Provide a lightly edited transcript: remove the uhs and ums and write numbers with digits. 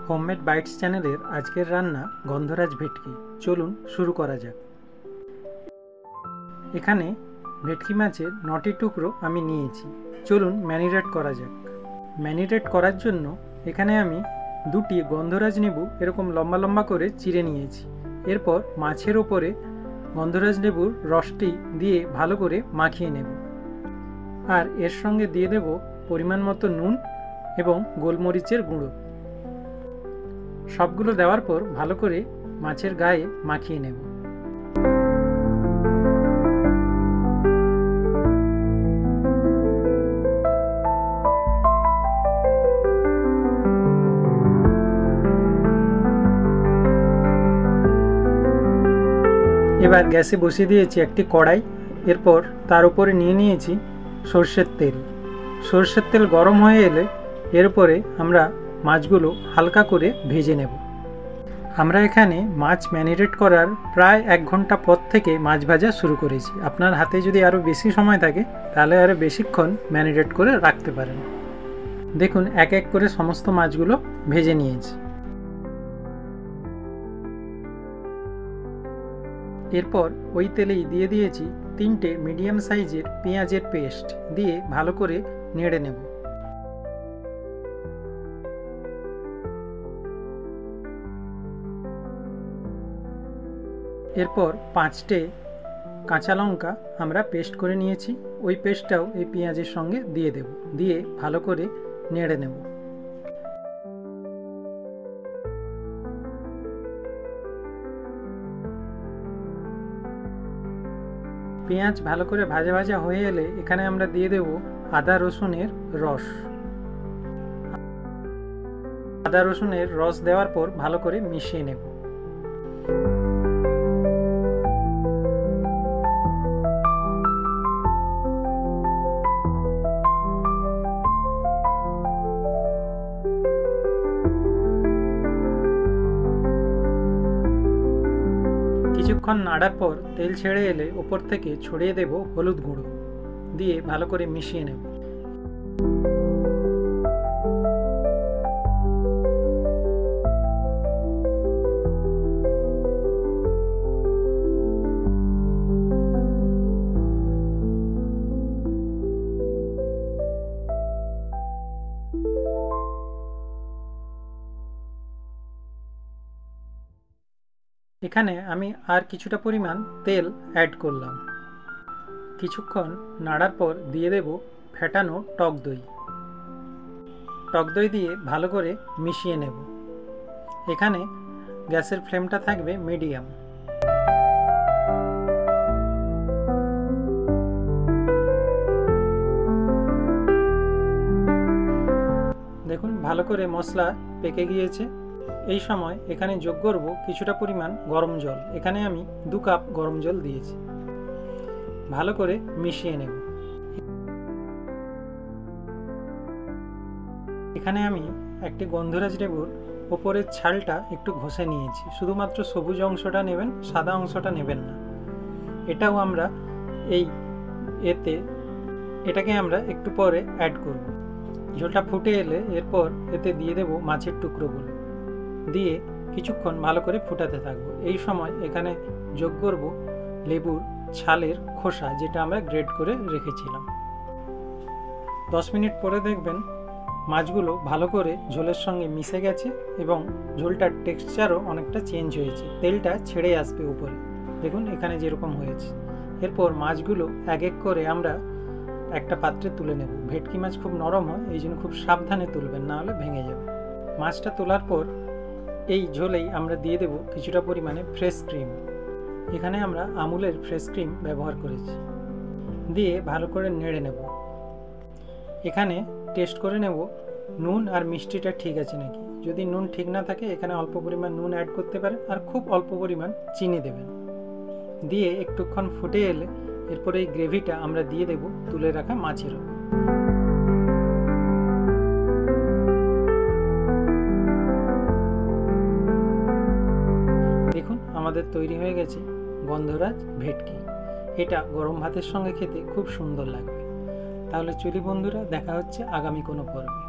Homemade bytes চ্যানেলের আজকের রান্না গন্ধরাজ ভেটকি। চলুন শুরু করা যাক। এখানে ভেটকি মাছের 9টি টুকরো আমি নিয়েছি। চলুন ম্যারিনেট করা যাক। ম্যারিনেট করার জন্য এখানে আমি 2টি গন্ধরাজ লেবু এরকম লম্বা লম্বা করে চিড়ে নিয়েছি। এরপর মাছের ওপরে গন্ধরাজ লেবুর রসটি দিয়ে ভালো করে মাখিয়ে নেব। আর এর সঙ্গে দিয়ে দেব পরিমাণ মতো নুন এবং গোলমরিচের গুঁড়ো। সবগুলো দেওয়ার পর ভালো করে মাছের গায়ে মাখিয়ে নেব। এবার গ্যাসে বসিয়ে দিয়েছি একটি কড়াই। এরপর তার উপরে নিয়ে নিয়েছি সরষের তেল। সরষের তেল গরম হয়ে এলে এর উপরে আমরা মাছগুলো হালকা করে ভেজে নেব। আমরা এখানে মাছ ম্যারিনেট করার প্রায় 1 ঘন্টা পর থেকে মাছ ভাজা শুরু করেছি। আপনার হাতে যদি আরও বেশি সময় থাকে তাহলে আরও বেশিক্ষণ ম্যারিনেট করে রাখতে পারেন। দেখুন এক এক করে সমস্ত মাছগুলো ভেজে নিয়েছি। এরপর ওই তেলেই দিয়ে দিয়েছি 3টে মিডিয়াম সাইজের পেঁয়াজের পেস্ট দিয়ে ভালো করে নেড়ে নেব। এরপর 5টে কাঁচা লঙ্কা আমরা পেস্ট করে নিয়েছি, ওই পেস্টটাও এই পেঁয়াজের সঙ্গে দিয়ে দেব। দিয়ে ভালো করে নেড়ে নেব। পেঁয়াজ ভালো করে ভাজা ভাজা হয়ে এলে এখানে আমরা দিয়ে দেব আদা রসুনের রস। আদা রসুনের রস দেওয়ার পর ভালো করে মিশিয়ে নেব। কিছুক্ষণ নাড়ার পর তেল ছেড়ে এলে ওপর থেকে ছড়িয়ে দেব হলুদ গুঁড়ো। দিয়ে ভালো করে মিশিয়ে নেব। এখানে আমি আর কিছুটা পরিমাণ তেল অ্যাড করলাম। কিছুক্ষণ নাড়ার পর দিয়ে দেব ফেটানো টক দই। টক দই দিয়ে ভালো করে মিশিয়ে নেব। এখানে গ্যাসের ফ্লেমটা থাকবে মিডিয়াম। দেখুন ভালো করে মশলা পেকে গিয়েছে। এই সময় এখানে যোগ করব কিছুটা পরিমাণ গরম জল। এখানে আমি 2 কাপ গরম জল দিয়েছি। ভালো করে মিশিয়ে নেব। এখানে আমি একটি গন্ধরাজ লেবুর ওপরের ছালটা একটু ঘষে নিয়েছি। শুধুমাত্র সবুজ অংশটা নেবেন, সাদা অংশটা নেবেন না। এটাও আমরা এটাকে আমরা একটু পরে অ্যাড করব। ঝোলটা ফুটে এলে এরপর এতে দিয়ে দেব মাছের টুকরোগুলো। দিয়ে কিছুক্ষণ ভালো করে ফুটাতে থাকবো। এই সময় এখানে যোগ করব লেবুর ছালের খোসা, যেটা আমরা গ্রেড করে রেখেছিলাম। 10 মিনিট পরে দেখবেন মাছগুলো ভালো করে ঝোলের সঙ্গে মিশে গেছে এবং ঝোলটার টেক্সচারও অনেকটা চেঞ্জ হয়েছে। তেলটা ছেড়ে আসবে উপরে। দেখুন এখানে যেরকম হয়েছে। এরপর মাছগুলো এক এক করে আমরা একটা পাত্রে তুলে নেব। ভেটকি মাছ খুব নরম হয়, এই জন্য খুব সাবধানে তুলবেন, না হলে ভেঙে যাবে। মাছটা তোলার পর এই ঝোলেই আমরা দিয়ে দেব কিছুটা পরিমাণে ফ্রেশ ক্রিম। এখানে আমরা আমুলের ফ্রেশ ক্রিম ব্যবহার করেছি। দিয়ে ভালো করে নেড়ে নেব। এখানে টেস্ট করে নেব নুন আর মিষ্টিটা ঠিক আছে নাকি। যদি নুন ঠিক না থাকে এখানে অল্প পরিমাণ নুন অ্যাড করতে পারেন, আর খুব অল্প পরিমাণ চিনি দেবেন। দিয়ে একটুক্ষণ ফুটে এলে এরপরে এই গ্রেভিটা আমরা দিয়ে দেব তুলে রাখা মাছের উপর। দেখুন আমাদের তৈরি হয়ে গেছে গন্ধরাজ ভেটকি। এটা গরম ভাতের সঙ্গে খেতে খুব সুন্দর লাগবে। তাহলে চলি বন্ধুরা, দেখা হচ্ছে আগামী কোনো পর্বে।